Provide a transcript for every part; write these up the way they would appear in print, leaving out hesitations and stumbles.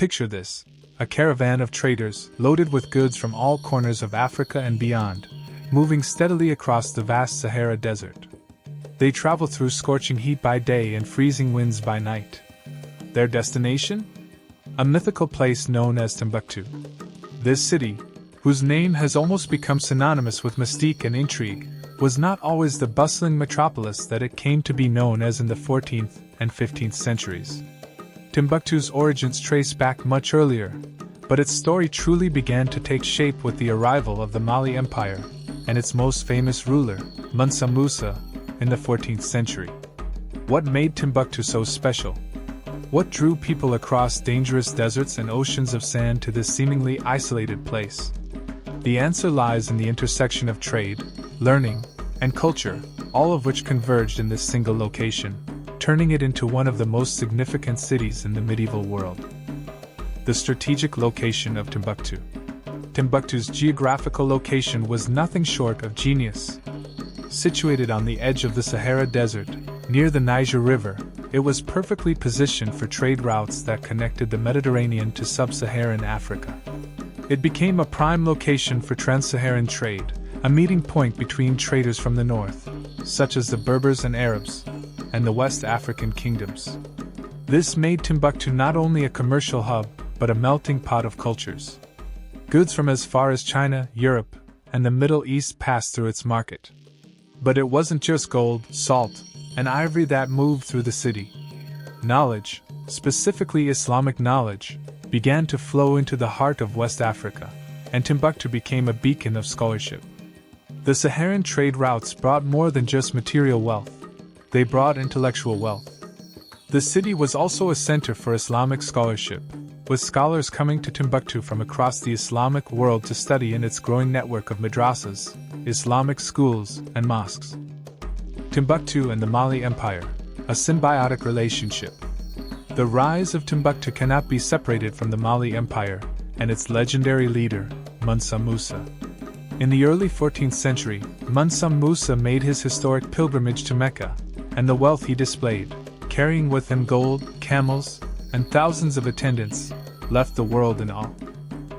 Picture this: a caravan of traders, loaded with goods from all corners of Africa and beyond, moving steadily across the vast Sahara Desert. They travel through scorching heat by day and freezing winds by night. Their destination? A mythical place known as Timbuktu. This city, whose name has almost become synonymous with mystique and intrigue, was not always the bustling metropolis that it came to be known as in the 14th and 15th centuries. Timbuktu's origins trace back much earlier, but its story truly began to take shape with the arrival of the Mali Empire and its most famous ruler, Mansa Musa, in the 14th century. What made Timbuktu so special? What drew people across dangerous deserts and oceans of sand to this seemingly isolated place? The answer lies in the intersection of trade, learning, and culture, all of which converged in this single location, turning it into one of the most significant cities in the medieval world. The strategic location of Timbuktu. Timbuktu's geographical location was nothing short of genius. Situated on the edge of the Sahara Desert, near the Niger River, it was perfectly positioned for trade routes that connected the Mediterranean to sub-Saharan Africa. It became a prime location for trans-Saharan trade, a meeting point between traders from the north, such as the Berbers and Arabs, and the West African kingdoms. This made Timbuktu not only a commercial hub, but a melting pot of cultures. Goods from as far as China, Europe, and the Middle East passed through its market. But it wasn't just gold, salt, and ivory that moved through the city. Knowledge, specifically Islamic knowledge, began to flow into the heart of West Africa, and Timbuktu became a beacon of scholarship. The Saharan trade routes brought more than just material wealth. They brought intellectual wealth. The city was also a center for Islamic scholarship, with scholars coming to Timbuktu from across the Islamic world to study in its growing network of madrasas, Islamic schools, and mosques. Timbuktu and the Mali Empire, a symbiotic relationship. The rise of Timbuktu cannot be separated from the Mali Empire and its legendary leader, Mansa Musa. In the early 14th century, Mansa Musa made his historic pilgrimage to Mecca, and the wealth he displayed, carrying with him gold, camels, and thousands of attendants, left the world in awe.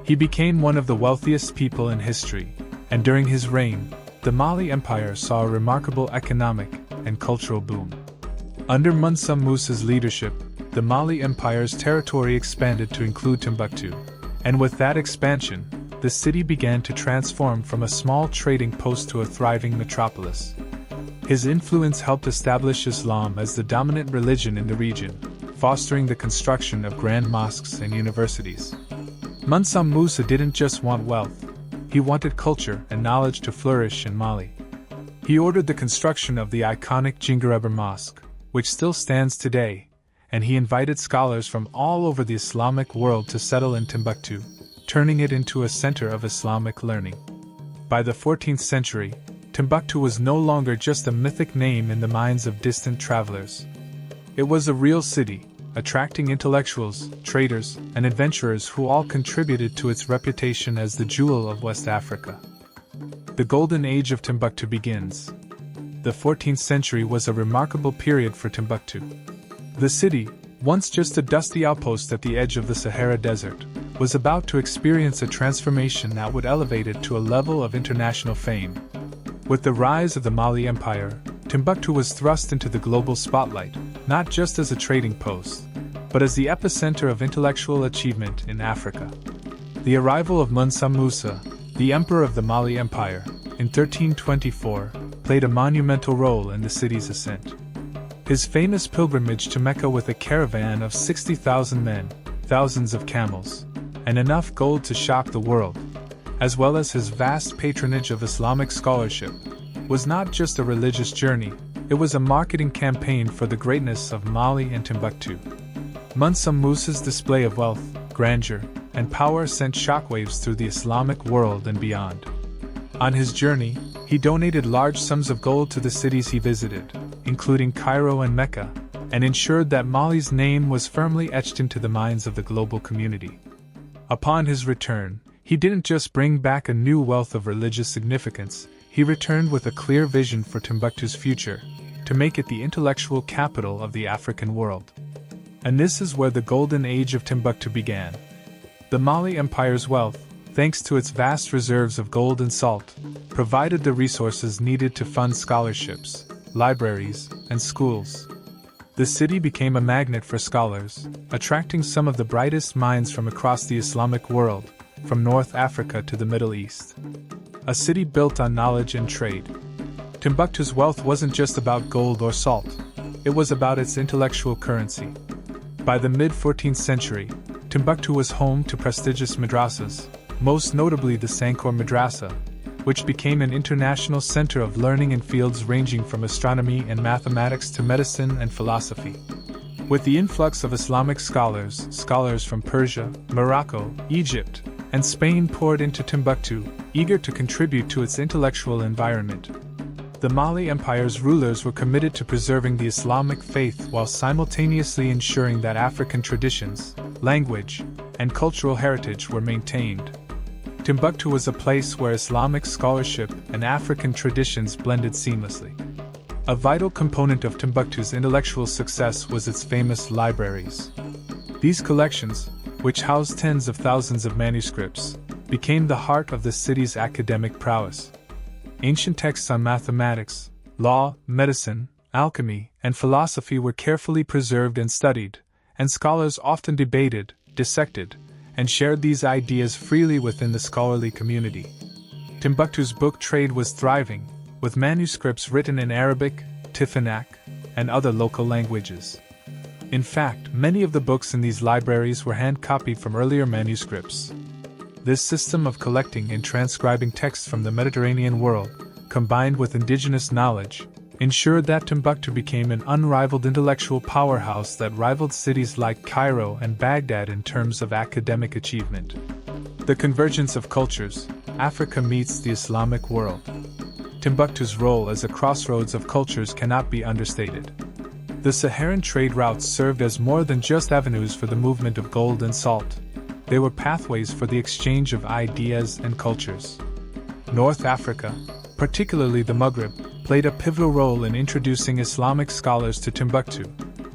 He became one of the wealthiest people in history, and during his reign, the Mali Empire saw a remarkable economic and cultural boom. Under Mansa Musa's leadership, the Mali Empire's territory expanded to include Timbuktu, and with that expansion, the city began to transform from a small trading post to a thriving metropolis. His influence helped establish Islam as the dominant religion in the region, fostering the construction of grand mosques and universities. Mansa Musa didn't just want wealth, he wanted culture and knowledge to flourish in Mali. He ordered the construction of the iconic Djinguereber Mosque, which still stands today, and he invited scholars from all over the Islamic world to settle in Timbuktu, turning it into a center of Islamic learning. By the 14th century, Timbuktu was no longer just a mythic name in the minds of distant travelers. It was a real city, attracting intellectuals, traders, and adventurers who all contributed to its reputation as the jewel of West Africa. The Golden Age of Timbuktu begins. The 14th century was a remarkable period for Timbuktu. The city, once just a dusty outpost at the edge of the Sahara Desert, was about to experience a transformation that would elevate it to a level of international fame. With the rise of the Mali Empire, Timbuktu was thrust into the global spotlight, not just as a trading post, but as the epicenter of intellectual achievement in Africa. The arrival of Mansa Musa, the emperor of the Mali Empire, in 1324, played a monumental role in the city's ascent. His famous pilgrimage to Mecca with a caravan of 60,000 men, thousands of camels, and enough gold to shock the world, as well as his vast patronage of Islamic scholarship, was not just a religious journey, it was a marketing campaign for the greatness of Mali and Timbuktu. Mansa Musa's display of wealth, grandeur, and power sent shockwaves through the Islamic world and beyond. On his journey, he donated large sums of gold to the cities he visited, including Cairo and Mecca, and ensured that Mali's name was firmly etched into the minds of the global community. Upon his return, he didn't just bring back a new wealth of religious significance, he returned with a clear vision for Timbuktu's future, to make it the intellectual capital of the African world. And this is where the golden age of Timbuktu began. The Mali Empire's wealth, thanks to its vast reserves of gold and salt, provided the resources needed to fund scholarships, libraries, and schools. The city became a magnet for scholars, attracting some of the brightest minds from across the Islamic world, from North Africa to the Middle East. A city built on knowledge and trade. Timbuktu's wealth wasn't just about gold or salt, it was about its intellectual currency. By the mid-14th century, Timbuktu was home to prestigious madrasas, most notably the Sankore Madrasa, which became an international center of learning in fields ranging from astronomy and mathematics to medicine and philosophy. With the influx of Islamic scholars from Persia, Morocco, Egypt, and Spain poured into Timbuktu, eager to contribute to its intellectual environment. The Mali Empire's rulers were committed to preserving the Islamic faith while simultaneously ensuring that African traditions, language, and cultural heritage were maintained. Timbuktu was a place where Islamic scholarship and African traditions blended seamlessly. A vital component of Timbuktu's intellectual success was its famous libraries. These collections, which housed tens of thousands of manuscripts, became the heart of the city's academic prowess. Ancient texts on mathematics, law, medicine, alchemy, and philosophy were carefully preserved and studied, and scholars often debated, dissected, and shared these ideas freely within the scholarly community. Timbuktu's book trade was thriving, with manuscripts written in Arabic, Tifinagh, and other local languages. In fact, many of the books in these libraries were hand-copied from earlier manuscripts. This system of collecting and transcribing texts from the Mediterranean world, combined with indigenous knowledge, ensured that Timbuktu became an unrivaled intellectual powerhouse that rivaled cities like Cairo and Baghdad in terms of academic achievement. The convergence of cultures, Africa meets the Islamic world. Timbuktu's role as a crossroads of cultures cannot be understated. The Saharan trade routes served as more than just avenues for the movement of gold and salt. They were pathways for the exchange of ideas and cultures. North Africa, particularly the Maghreb, played a pivotal role in introducing Islamic scholars to Timbuktu,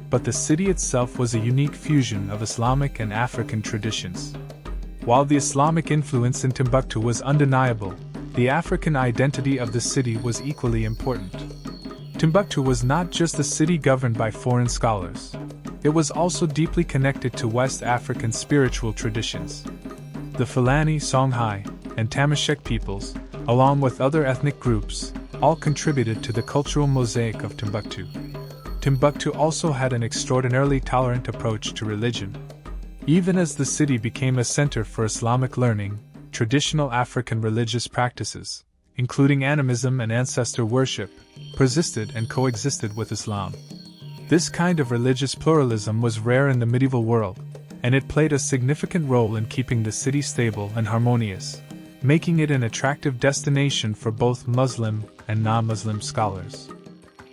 but the city itself was a unique fusion of Islamic and African traditions. While the Islamic influence in Timbuktu was undeniable, the African identity of the city was equally important. Timbuktu was not just a city governed by foreign scholars. It was also deeply connected to West African spiritual traditions. The Fulani, Songhai, and Tamashek peoples, along with other ethnic groups, all contributed to the cultural mosaic of Timbuktu. Timbuktu also had an extraordinarily tolerant approach to religion. Even as the city became a center for Islamic learning, traditional African religious practices, including animism and ancestor worship, persisted and coexisted with Islam. This kind of religious pluralism was rare in the medieval world, and it played a significant role in keeping the city stable and harmonious, making it an attractive destination for both Muslim and non-Muslim scholars.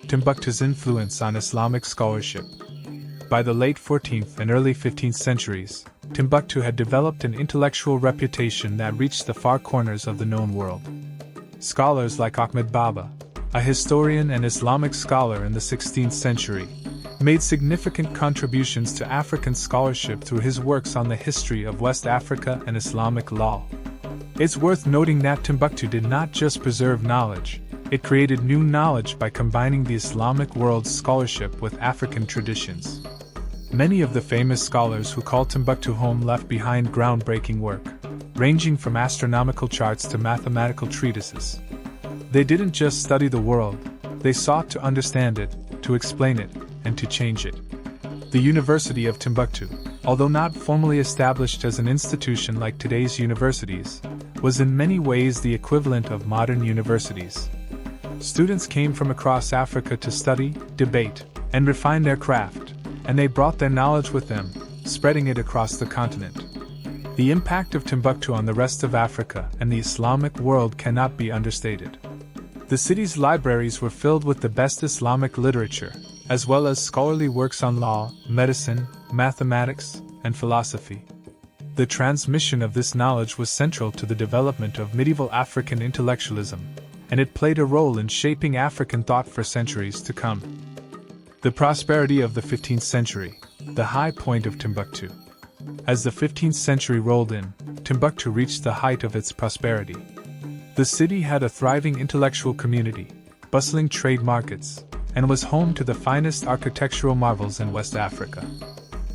Timbuktu's influence on Islamic scholarship. By the late 14th and early 15th centuries, Timbuktu had developed an intellectual reputation that reached the far corners of the known world. Scholars like Ahmed Baba, a historian and Islamic scholar in the 16th century, made significant contributions to African scholarship through his works on the history of West Africa and Islamic law. It's worth noting that Timbuktu did not just preserve knowledge, it created new knowledge by combining the Islamic world's scholarship with African traditions. Many of the famous scholars who called Timbuktu home left behind groundbreaking work, ranging from astronomical charts to mathematical treatises. They didn't just study the world, they sought to understand it, to explain it, and to change it. The University of Timbuktu, although not formally established as an institution like today's universities, was in many ways the equivalent of modern universities. Students came from across Africa to study, debate, and refine their craft, and they brought their knowledge with them, spreading it across the continent. The impact of Timbuktu on the rest of Africa and the Islamic world cannot be understated. The city's libraries were filled with the best Islamic literature, as well as scholarly works on law, medicine, mathematics, and philosophy. The transmission of this knowledge was central to the development of medieval African intellectualism, and it played a role in shaping African thought for centuries to come. The prosperity of the 15th century. the high point of Timbuktu. As the 15th century rolled in, Timbuktu reached the height of its prosperity. The city had a thriving intellectual community, bustling trade markets, and was home to the finest architectural marvels in West Africa.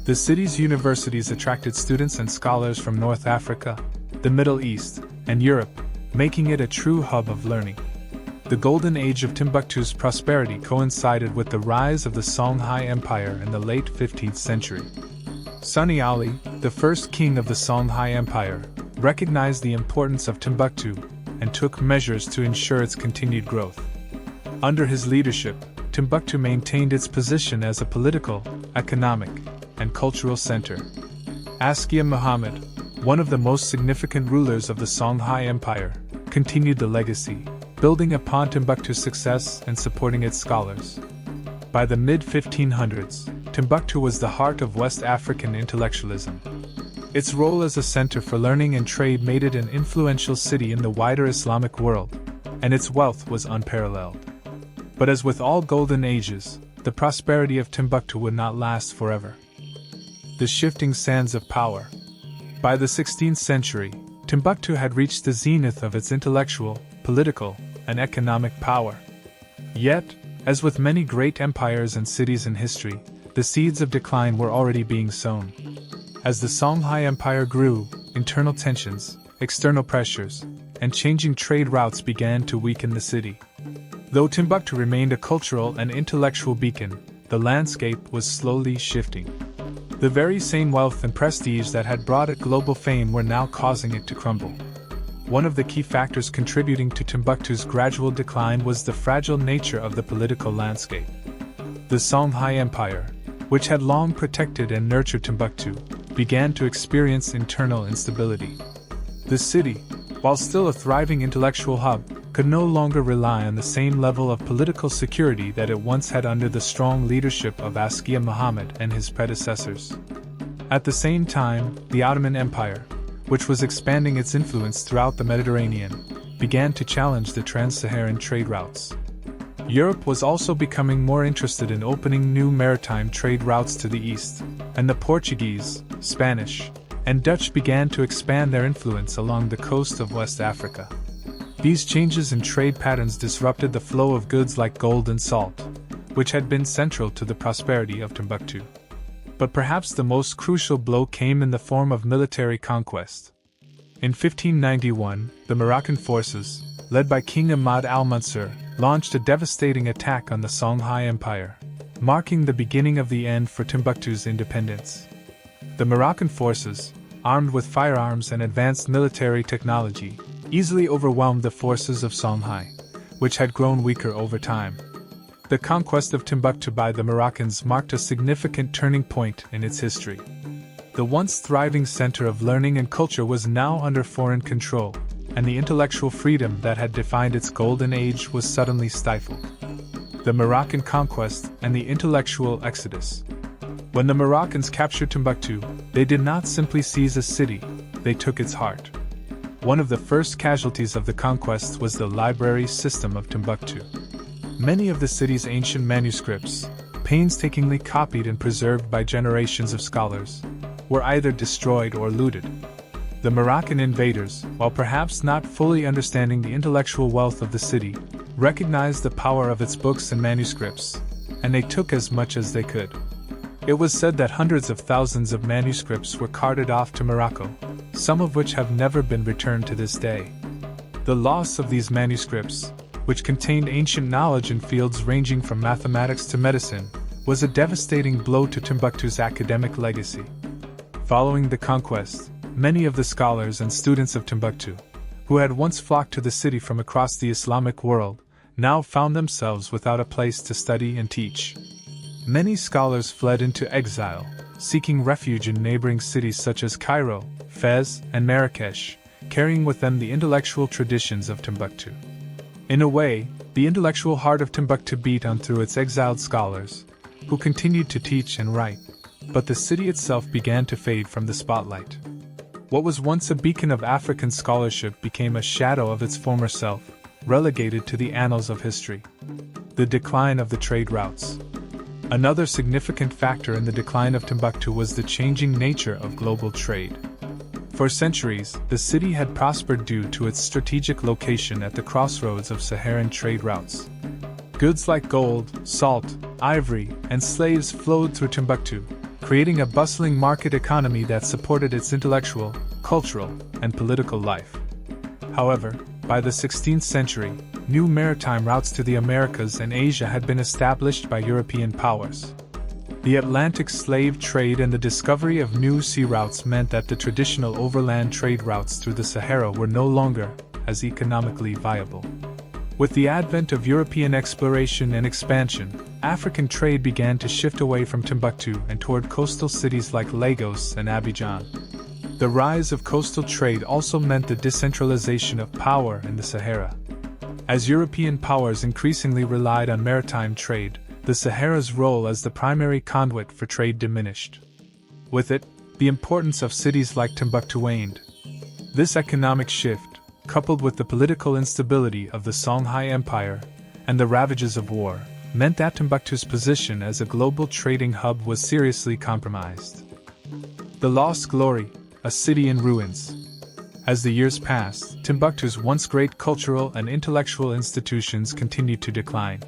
The city's universities attracted students and scholars from North Africa, the Middle East, and Europe, making it a true hub of learning. The golden age of Timbuktu's prosperity coincided with the rise of the Songhai Empire in the late 15th century. Suni Ali, the first king of the Songhai Empire, recognized the importance of Timbuktu and took measures to ensure its continued growth. Under his leadership, Timbuktu maintained its position as a political, economic, and cultural center. Askia Muhammad, one of the most significant rulers of the Songhai Empire, continued the legacy, building upon Timbuktu's success and supporting its scholars. By the mid-1500s, Timbuktu was the heart of West African intellectualism. Its role as a center for learning and trade made it an influential city in the wider Islamic world, and its wealth was unparalleled. But as with all golden ages, the prosperity of Timbuktu would not last forever. The shifting sands of power. By the 16th century, Timbuktu had reached the zenith of its intellectual, political, and economic power. Yet, as with many great empires and cities in history, the seeds of decline were already being sown. As the Songhai Empire grew, internal tensions, external pressures, and changing trade routes began to weaken the city. Though Timbuktu remained a cultural and intellectual beacon, the landscape was slowly shifting. The very same wealth and prestige that had brought it global fame were now causing it to crumble. One of the key factors contributing to Timbuktu's gradual decline was the fragile nature of the political landscape. The Songhai Empire, which had long protected and nurtured Timbuktu, began to experience internal instability. The city, while still a thriving intellectual hub, could no longer rely on the same level of political security that it once had under the strong leadership of Askia Muhammad and his predecessors. At the same time, the Ottoman Empire, which was expanding its influence throughout the Mediterranean, began to challenge the trans-Saharan trade routes. Europe was also becoming more interested in opening new maritime trade routes to the east, and the Portuguese, Spanish, and Dutch began to expand their influence along the coast of West Africa. These changes in trade patterns disrupted the flow of goods like gold and salt, which had been central to the prosperity of Timbuktu. But perhaps the most crucial blow came in the form of military conquest. In 1591, the Moroccan forces, led by King Ahmad al-Mansur, launched a devastating attack on the Songhai Empire, marking the beginning of the end for Timbuktu's independence. The Moroccan forces, armed with firearms and advanced military technology, easily overwhelmed the forces of Songhai, which had grown weaker over time. The conquest of Timbuktu by the Moroccans marked a significant turning point in its history. The once thriving center of learning and culture was now under foreign control, and the intellectual freedom that had defined its golden age was suddenly stifled. The Moroccan conquest and the intellectual exodus. When the Moroccans captured Timbuktu, they did not simply seize a city, they took its heart. One of the first casualties of the conquest was the library system of Timbuktu. Many of the city's ancient manuscripts, painstakingly copied and preserved by generations of scholars, were either destroyed or looted. The Moroccan invaders, while perhaps not fully understanding the intellectual wealth of the city, recognized the power of its books and manuscripts, and they took as much as they could. It was said that hundreds of thousands of manuscripts were carted off to Morocco, some of which have never been returned to this day. The loss of these manuscripts, which contained ancient knowledge in fields ranging from mathematics to medicine, was a devastating blow to Timbuktu's academic legacy. Following the conquest, many of the scholars and students of Timbuktu, who had once flocked to the city from across the Islamic world, now found themselves without a place to study and teach. Many scholars fled into exile, seeking refuge in neighboring cities such as Cairo, Fez, and Marrakesh, carrying with them the intellectual traditions of Timbuktu. In a way, the intellectual heart of Timbuktu beat on through its exiled scholars, who continued to teach and write, but the city itself began to fade from the spotlight. What was once a beacon of African scholarship became a shadow of its former self, relegated to the annals of history. The decline of the trade routes. Another significant factor in the decline of Timbuktu was the changing nature of global trade. For centuries, the city had prospered due to its strategic location at the crossroads of Saharan trade routes. Goods like gold, salt, ivory, and slaves flowed through Timbuktu, creating a bustling market economy that supported its intellectual, cultural, and political life. However, by the 16th century, new maritime routes to the Americas and Asia had been established by European powers. The Atlantic slave trade and the discovery of new sea routes meant that the traditional overland trade routes through the Sahara were no longer as economically viable. With the advent of European exploration and expansion, African trade began to shift away from Timbuktu and toward coastal cities like Lagos and Abidjan. The rise of coastal trade also meant the decentralization of power in the Sahara. As European powers increasingly relied on maritime trade, the Sahara's role as the primary conduit for trade diminished. With it, the importance of cities like Timbuktu waned. This economic shift, coupled with the political instability of the Songhai Empire and the ravages of war, meant that Timbuktu's position as a global trading hub was seriously compromised. The lost glory, a city in ruins. As the years passed, Timbuktu's once great cultural and intellectual institutions continued to decline.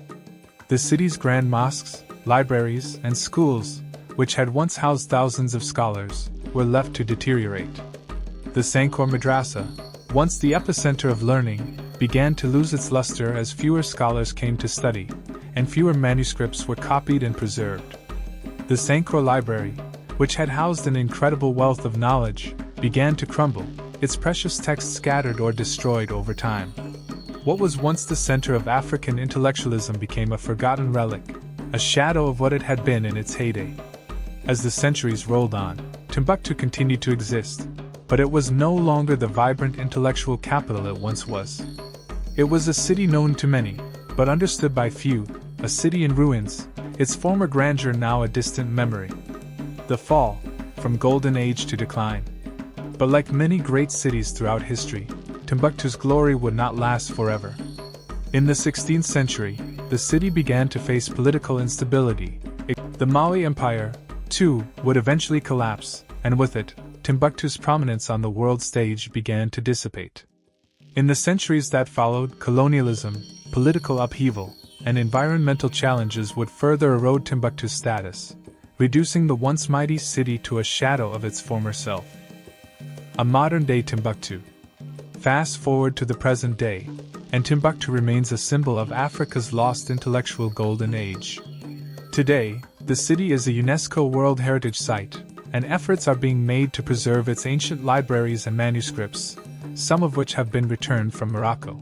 The city's grand mosques, libraries, and schools, which had once housed thousands of scholars, were left to deteriorate. The Sankore Madrasa, once the epicenter of learning, began to lose its luster as fewer scholars came to study, and fewer manuscripts were copied and preserved. The Sankore Library, which had housed an incredible wealth of knowledge, began to crumble, its precious texts scattered or destroyed over time. What was once the center of African intellectualism became a forgotten relic, a shadow of what it had been in its heyday. As the centuries rolled on, Timbuktu continued to exist, but it was no longer the vibrant intellectual capital it once was. It was a city known to many, but understood by few, a city in ruins, its former grandeur now a distant memory. The fall, from golden age to decline. But like many great cities throughout history, Timbuktu's glory would not last forever. In the 16th century, the city began to face political instability. The Malian Empire, too, would eventually collapse, and with it, Timbuktu's prominence on the world stage began to dissipate. In the centuries that followed, colonialism, political upheaval, and environmental challenges would further erode Timbuktu's status, reducing the once mighty city to a shadow of its former self. A modern-day Timbuktu. Fast forward to the present day, and Timbuktu remains a symbol of Africa's lost intellectual golden age. Today, the city is a UNESCO World Heritage Site, and efforts are being made to preserve its ancient libraries and manuscripts, some of which have been returned from Morocco.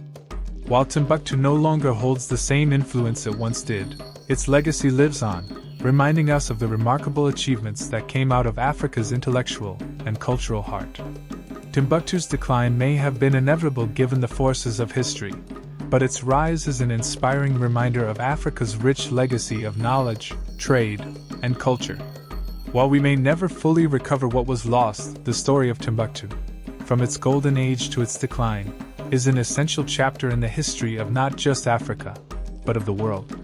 While Timbuktu no longer holds the same influence it once did, its legacy lives on, reminding us of the remarkable achievements that came out of Africa's intellectual and cultural heart. Timbuktu's decline may have been inevitable given the forces of history, but its rise is an inspiring reminder of Africa's rich legacy of knowledge, trade, and culture. While we may never fully recover what was lost, the story of Timbuktu, from its golden age to its decline, is an essential chapter in the history of not just Africa, but of the world.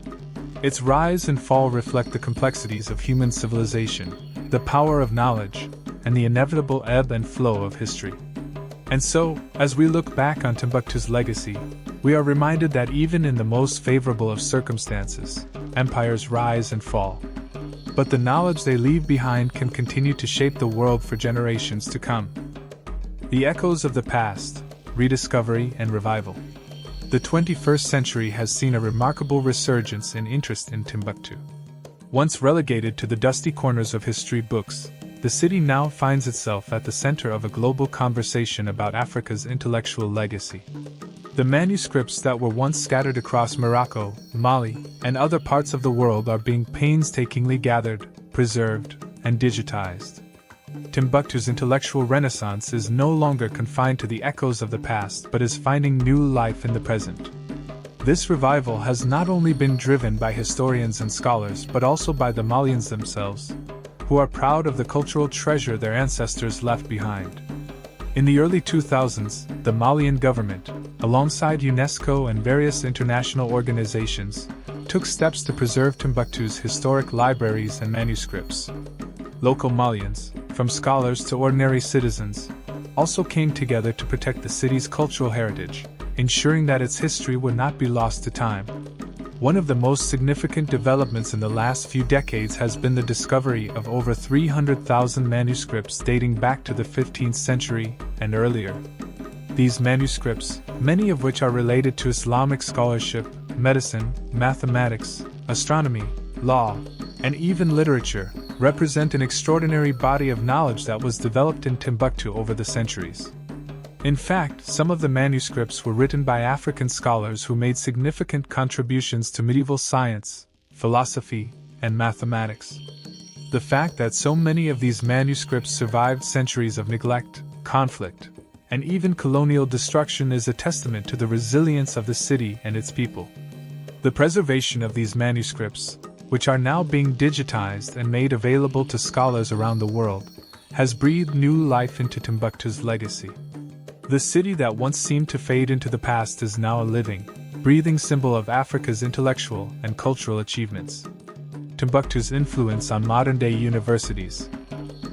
Its rise and fall reflect the complexities of human civilization, the power of knowledge, and the inevitable ebb and flow of history. And so, as we look back on Timbuktu's legacy, we are reminded that even in the most favorable of circumstances, empires rise and fall. But the knowledge they leave behind can continue to shape the world for generations to come. The echoes of the past, rediscovery and revival. The 21st century has seen a remarkable resurgence in interest in Timbuktu. Once relegated to the dusty corners of history books, the city now finds itself at the center of a global conversation about Africa's intellectual legacy. The manuscripts that were once scattered across Morocco, Mali, and other parts of the world are being painstakingly gathered, preserved, and digitized. Timbuktu's intellectual renaissance is no longer confined to the echoes of the past but is finding new life in the present. This revival has not only been driven by historians and scholars but also by the Malians themselves, who are proud of the cultural treasure their ancestors left behind. In the early 2000s, the Malian government, alongside UNESCO and various international organizations, took steps to preserve Timbuktu's historic libraries and manuscripts. Local Malians, from scholars to ordinary citizens, also came together to protect the city's cultural heritage, ensuring that its history would not be lost to time. One of the most significant developments in the last few decades has been the discovery of over 300,000 manuscripts dating back to the 15th century and earlier. These manuscripts, many of which are related to Islamic scholarship, medicine, mathematics, astronomy, law, and even literature, represent an extraordinary body of knowledge that was developed in Timbuktu over the centuries. In fact, some of the manuscripts were written by African scholars who made significant contributions to medieval science, philosophy, and mathematics. The fact that so many of these manuscripts survived centuries of neglect, conflict, and even colonial destruction is a testament to the resilience of the city and its people. The preservation of these manuscripts, which are now being digitized and made available to scholars around the world, has breathed new life into Timbuktu's legacy. The city that once seemed to fade into the past is now a living, breathing symbol of Africa's intellectual and cultural achievements. Timbuktu's influence on modern-day universities.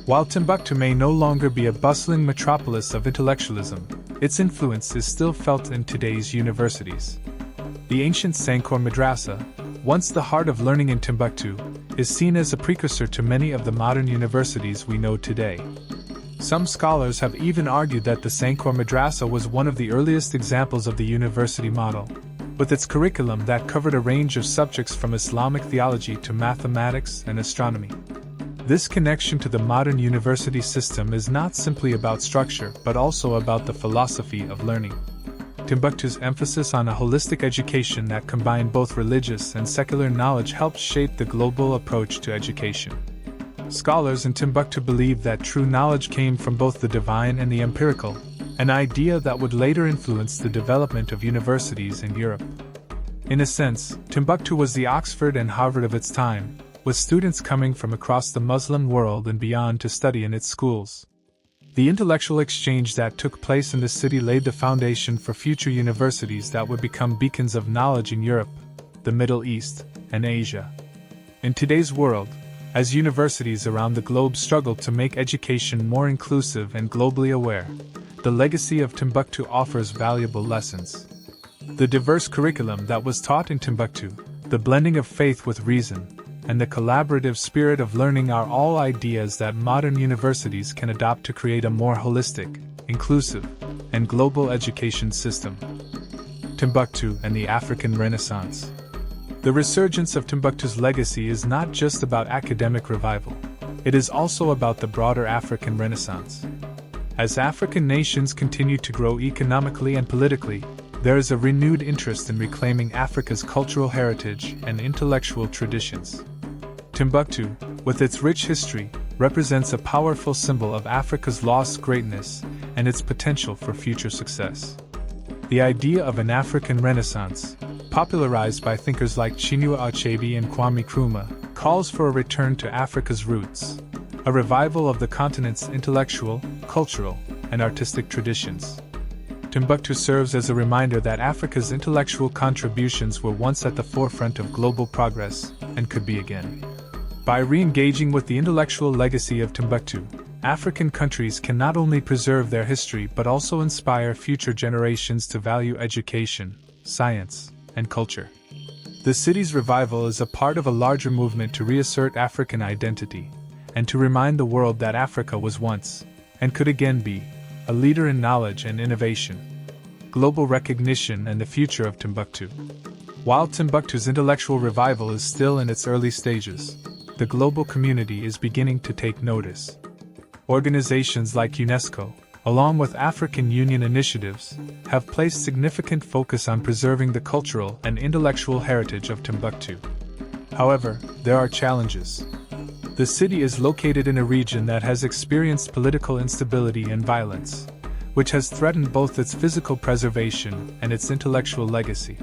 While Timbuktu may no longer be a bustling metropolis of intellectualism, its influence is still felt in today's universities. The ancient Sankore Madrasa, once the heart of learning in Timbuktu, is seen as a precursor to many of the modern universities we know today. Some scholars have even argued that the Sankore Madrasa was one of the earliest examples of the university model, with its curriculum that covered a range of subjects from Islamic theology to mathematics and astronomy. This connection to the modern university system is not simply about structure but also about the philosophy of learning. Timbuktu's emphasis on a holistic education that combined both religious and secular knowledge helped shape the global approach to education. Scholars in Timbuktu believed that true knowledge came from both the divine and the empirical, an idea that would later influence the development of universities in Europe. In a sense, Timbuktu was the Oxford and Harvard of its time, with students coming from across the Muslim world and beyond to study in its schools. The intellectual exchange that took place in the city laid the foundation for future universities that would become beacons of knowledge in Europe, the Middle East, and Asia. In today's world, as universities around the globe struggle to make education more inclusive and globally aware, the legacy of Timbuktu offers valuable lessons. The diverse curriculum that was taught in Timbuktu, the blending of faith with reason, and the collaborative spirit of learning are all ideas that modern universities can adopt to create a more holistic, inclusive, and global education system. Timbuktu and the African Renaissance. The resurgence of Timbuktu's legacy is not just about academic revival, it is also about the broader African Renaissance. As African nations continue to grow economically and politically, there is a renewed interest in reclaiming Africa's cultural heritage and intellectual traditions. Timbuktu, with its rich history, represents a powerful symbol of Africa's lost greatness and its potential for future success. The idea of an African Renaissance, popularized by thinkers like Chinua Achebe and Kwame Nkrumah, calls for a return to Africa's roots, a revival of the continent's intellectual, cultural, and artistic traditions. Timbuktu serves as a reminder that Africa's intellectual contributions were once at the forefront of global progress and could be again. By re-engaging with the intellectual legacy of Timbuktu, African countries can not only preserve their history but also inspire future generations to value education, science, and culture. The city's revival is a part of a larger movement to reassert African identity, and to remind the world that Africa was once, and could again be, a leader in knowledge and innovation. Global recognition and the future of Timbuktu. While Timbuktu's intellectual revival is still in its early stages, the global community is beginning to take notice. Organizations like UNESCO, along with African Union initiatives, have placed significant focus on preserving the cultural and intellectual heritage of Timbuktu. However, there are challenges. The city is located in a region that has experienced political instability and violence, which has threatened both its physical preservation and its intellectual legacy.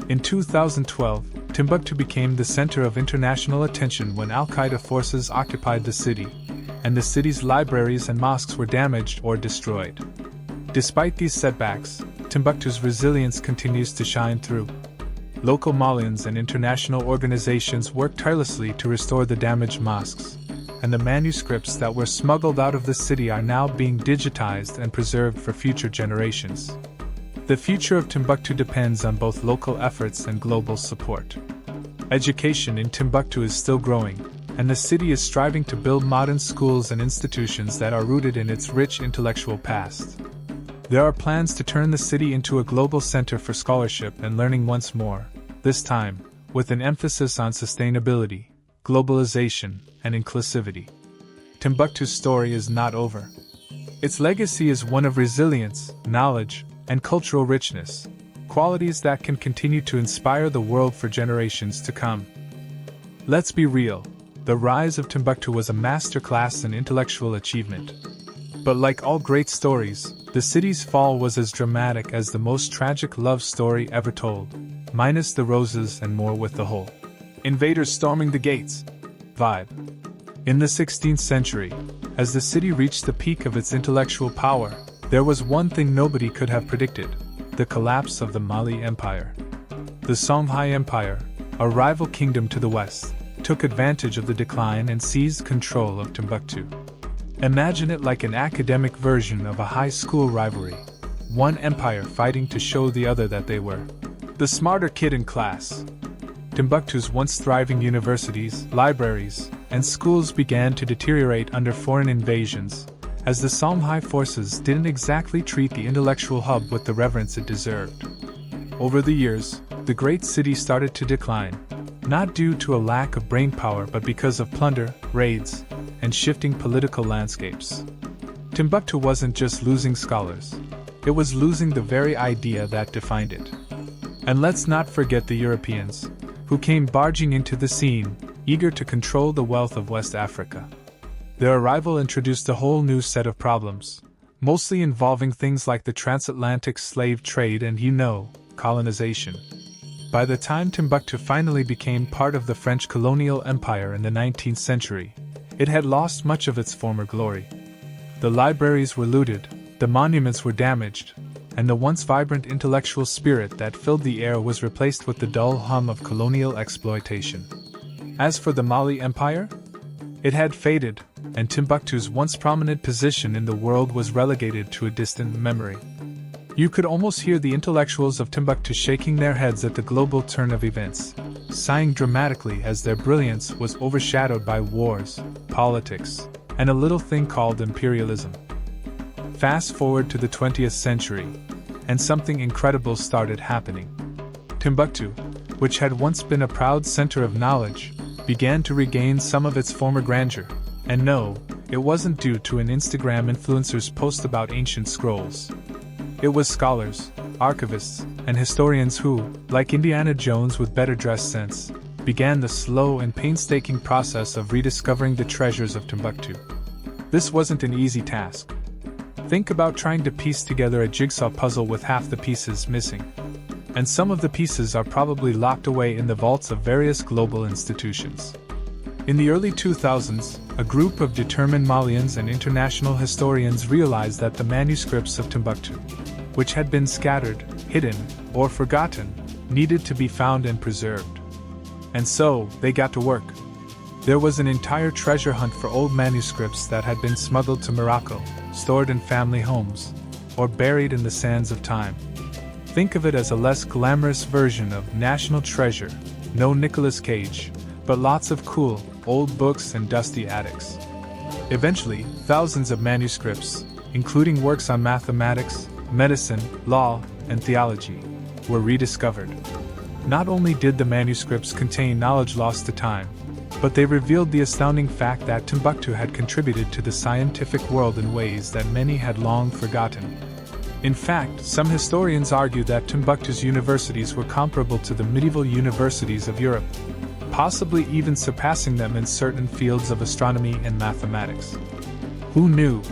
In 2012, Timbuktu became the center of international attention when Al-Qaeda forces occupied the city, and the city's libraries and mosques were damaged or destroyed. Despite these setbacks, Timbuktu's resilience continues to shine through. local Malians and international organizations worked tirelessly to restore the damaged mosques, and the manuscripts that were smuggled out of the city are now being digitized and preserved for future generations. The future of Timbuktu depends on both local efforts and global support. Education in Timbuktu is still growing, and the city is striving to build modern schools and institutions that are rooted in its rich intellectual past. There are plans to turn the city into a global center for scholarship and learning once more, this time with an emphasis on sustainability, globalization, and inclusivity. Timbuktu's story is not over. Its legacy is one of resilience, knowledge, and cultural richness, qualities that can continue to inspire the world for generations to come. Let's be real, the rise of Timbuktu was a masterclass in intellectual achievement. But like all great stories, the city's fall was as dramatic as the most tragic love story ever told, minus the roses and more with the whole invaders storming the gates vibe. In the 16th century, as the city reached the peak of its intellectual power, there was one thing nobody could have predicted: the collapse of the Mali Empire. The Songhai Empire, a rival kingdom to the west, took advantage of the decline and seized control of Timbuktu. Imagine it like an academic version of a high school rivalry, one empire fighting to show the other that they were the smarter kid in class. Timbuktu's once thriving universities, libraries, and schools began to deteriorate under foreign invasions, as the Songhai forces didn't exactly treat the intellectual hub with the reverence it deserved. Over the years, the great city started to decline, not due to a lack of brainpower but because of plunder, raids, and shifting political landscapes. Timbuktu wasn't just losing scholars, it was losing the very idea that defined it. And let's not forget the Europeans, who came barging into the scene, eager to control the wealth of West Africa. Their arrival introduced a whole new set of problems, mostly involving things like the transatlantic slave trade and, colonization. By the time Timbuktu finally became part of the French colonial empire in the 19th century, it had lost much of its former glory. The libraries were looted, the monuments were damaged, and the once vibrant intellectual spirit that filled the air was replaced with the dull hum of colonial exploitation. As for the Mali Empire, it had faded, and Timbuktu's once prominent position in the world was relegated to a distant memory. You could almost hear the intellectuals of Timbuktu shaking their heads at the global turn of events, sighing dramatically as their brilliance was overshadowed by wars, politics, and a little thing called imperialism. Fast forward to the 20th century, and something incredible started happening. Timbuktu, which had once been a proud center of knowledge, began to regain some of its former grandeur. And no, it wasn't due to an Instagram influencer's post about ancient scrolls. It was scholars, archivists, and historians who, like Indiana Jones with better dress sense, began the slow and painstaking process of rediscovering the treasures of Timbuktu. This wasn't an easy task. Think about trying to piece together a jigsaw puzzle with half the pieces missing. And some of the pieces are probably locked away in the vaults of various global institutions. In the early 2000s, a group of determined Malians and international historians realized that the manuscripts of Timbuktu, which had been scattered, hidden, or forgotten, needed to be found and preserved. And so, they got to work. There was an entire treasure hunt for old manuscripts that had been smuggled to Morocco, stored in family homes, or buried in the sands of time. Think of it as a less glamorous version of National Treasure, no Nicolas Cage, but lots of cool, old books and dusty attics. Eventually, thousands of manuscripts, including works on mathematics, medicine, law, and theology, were rediscovered. Not only did the manuscripts contain knowledge lost to time, but they revealed the astounding fact that Timbuktu had contributed to the scientific world in ways that many had long forgotten. In fact, some historians argue that Timbuktu's universities were comparable to the medieval universities of Europe, possibly even surpassing them in certain fields of astronomy and mathematics. Who knew?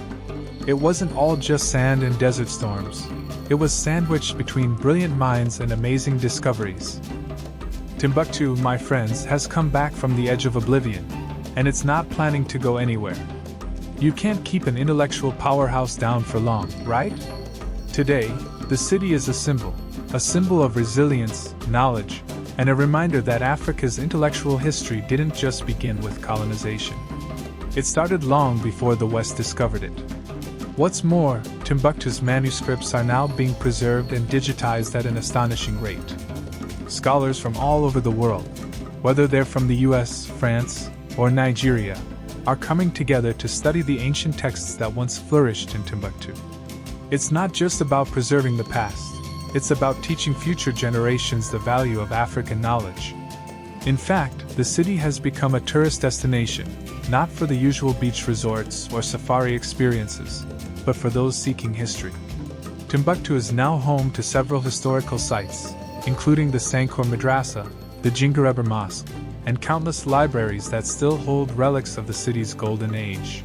It wasn't all just sand and desert storms. It was sandwiched between brilliant minds and amazing discoveries. Timbuktu, my friends, has come back from the edge of oblivion, and it's not planning to go anywhere. You can't keep an intellectual powerhouse down for long, right? Today, the city is a symbol of resilience, knowledge, and a reminder that Africa's intellectual history didn't just begin with colonization. It started long before the West discovered it. What's more, Timbuktu's manuscripts are now being preserved and digitized at an astonishing rate. Scholars from all over the world, whether they're from the US, France, or Nigeria, are coming together to study the ancient texts that once flourished in Timbuktu. It's not just about preserving the past, it's about teaching future generations the value of African knowledge. In fact, the city has become a tourist destination, not for the usual beach resorts or safari experiences, but for those seeking history. Timbuktu is now home to several historical sites, including the Sankore Madrasa, the Djinguereber Mosque, and countless libraries that still hold relics of the city's golden age.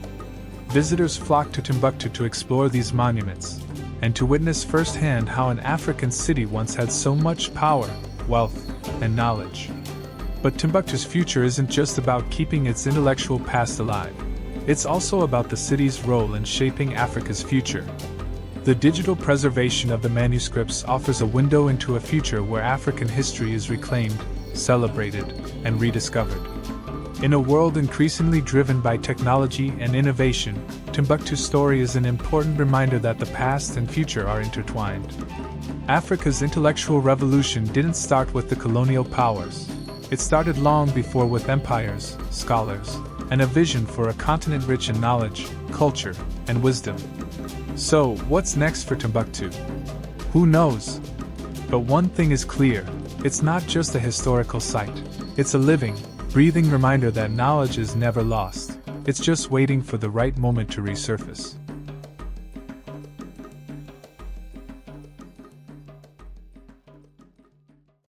Visitors flock to Timbuktu to explore these monuments, and to witness firsthand how an African city once had so much power, wealth, and knowledge. But Timbuktu's future isn't just about keeping its intellectual past alive. It's also about the city's role in shaping Africa's future. The digital preservation of the manuscripts offers a window into a future where African history is reclaimed, celebrated, and rediscovered. In a world increasingly driven by technology and innovation, Timbuktu's story is an important reminder that the past and future are intertwined. Africa's intellectual revolution didn't start with the colonial powers. It started long before with empires, scholars, and a vision for a continent rich in knowledge, culture, and wisdom. So, what's next for Timbuktu? Who knows? But one thing is clear, it's not just a historical site. It's a living, breathing reminder that knowledge is never lost. It's just waiting for the right moment to resurface.